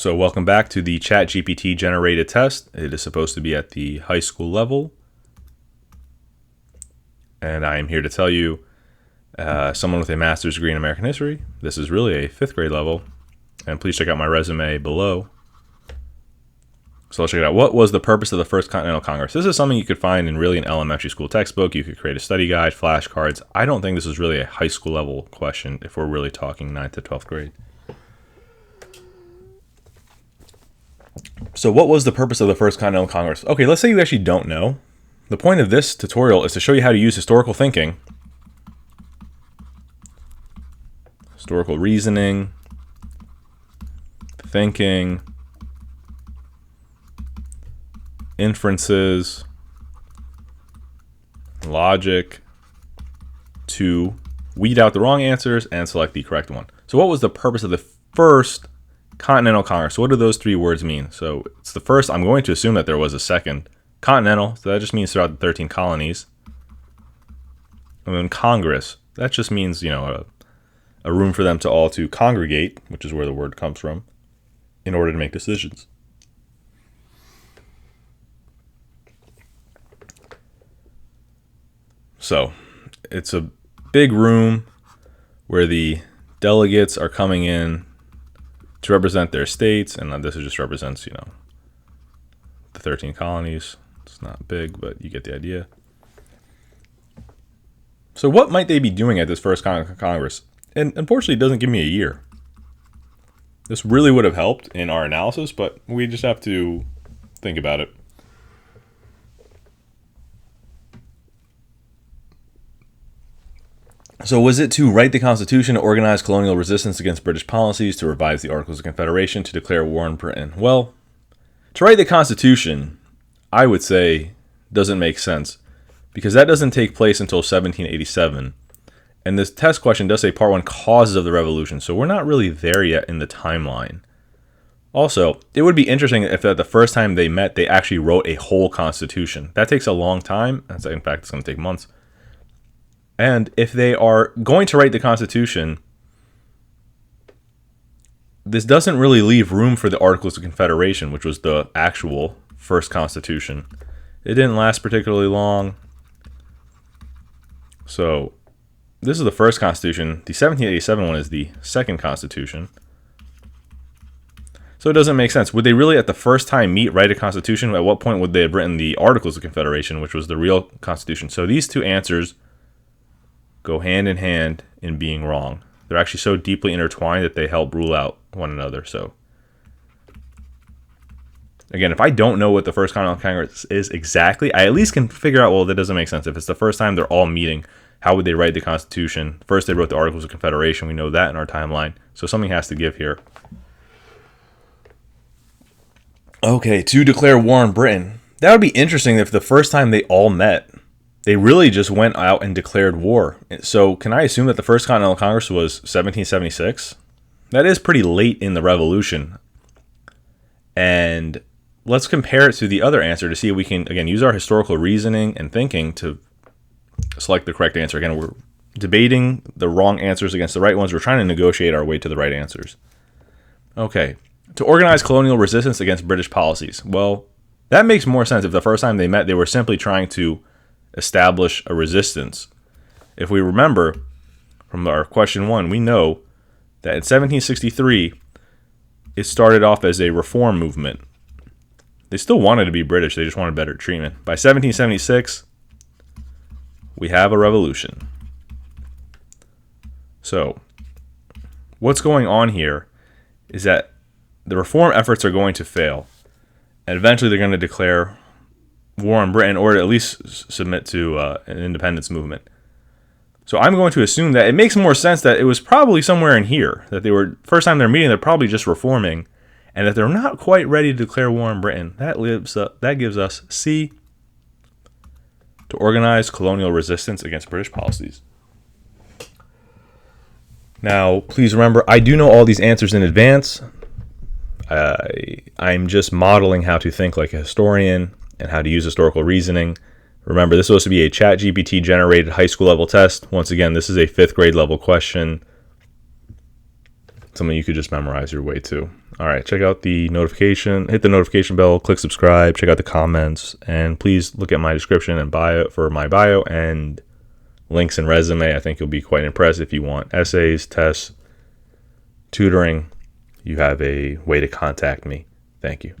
So welcome back to the ChatGPT generated test. It is supposed to be at the high school level. And I am here to tell you, someone with a master's degree in American history, this is really a 5th grade level. And please check out my resume below. So let's check it out. What was the purpose of the First Continental Congress? This is something you could find in really an elementary school textbook. You could create a study guide, flashcards. I don't think this is really a high school level question if we're really talking 9th to 12th grade. So what was the purpose of the First Continental Congress? Okay, let's say you actually don't know. The point of this tutorial is to show you how to use historical thinking, historical reasoning, thinking, inferences, logic, to weed out the wrong answers and select the correct one. So what was the purpose of the First Continental Congress? What do those 3 words mean? So it's the first. I'm going to assume that there was a second. Continental, so that just means throughout the 13 colonies. And then Congress, that just means, a room for them to all to congregate, which is where the word comes from, in order to make decisions. So it's a big room where the delegates are coming in to represent their states, and this just represents, the 13 colonies. It's not big, but you get the idea. So what might they be doing at this First Congress? And unfortunately, it doesn't give me a year. This really would have helped in our analysis, but we just have to think about it. So was it to write the Constitution, to organize colonial resistance against British policies, to revise the Articles of Confederation, to declare war on Britain? Well, to write the Constitution, I would say, doesn't make sense, because that doesn't take place until 1787. And this test question does say Part 1, causes of the revolution, so we're not really there yet in the timeline. Also, it would be interesting if at the first time they met, they actually wrote a whole Constitution. That takes a long time. In fact, it's going to take months. And if they are going to write the Constitution, this doesn't really leave room for the Articles of Confederation, which was the actual first Constitution. It didn't last particularly long. So this is the first Constitution. The 1787 one is the second Constitution. So it doesn't make sense. Would they really at the first time meet, write a Constitution? At what point would they have written the Articles of Confederation, which was the real Constitution? So these 2 answers go hand in hand in being wrong. They're actually so deeply intertwined that they help rule out one another. So again, if I don't know what the First Continental Congress is exactly, I at least can figure out, well, that doesn't make sense. If it's the first time they're all meeting, how would they write the Constitution? First, they wrote the Articles of Confederation. We know that in our timeline. So something has to give here. Okay, to declare war on Britain. That would be interesting if the first time they all met, they really just went out and declared war. So can I assume that the First Continental Congress was 1776? That is pretty late in the Revolution. And let's compare it to the other answer to see if we can, again, use our historical reasoning and thinking to select the correct answer. Again, we're debating the wrong answers against the right ones. We're trying to negotiate our way to the right answers. Okay, to organize colonial resistance against British policies. Well, that makes more sense if the first time they met, they were simply trying to establish a resistance. If we remember from our question 1, we know that in 1763, it started off as a reform movement. They still wanted to be British, they just wanted better treatment. By 1776, we have a revolution. So, what's going on here is that the reform efforts are going to fail, and eventually they're going to declare war on Britain, or at least submit to an independence movement. So I'm going to assume that it makes more sense that it was probably somewhere in here, that they were, first time they're meeting, they're probably just reforming, and that they're not quite ready to declare war on Britain. That gives us C, to organize colonial resistance against British policies. Now, please remember, I do know all these answers in advance. I'm just modeling how to think like a historian and how to use historical reasoning. Remember, this is supposed to be a ChatGPT generated high school level test. Once again, this is a 5th grade level question. something you could just memorize your way to. All right, check out the notification, hit the notification bell, click subscribe, check out the comments, and please look at my description and bio for my bio and links and resume. I think you'll be quite impressed. If you want essays, tests, tutoring, you have a way to contact me. Thank you.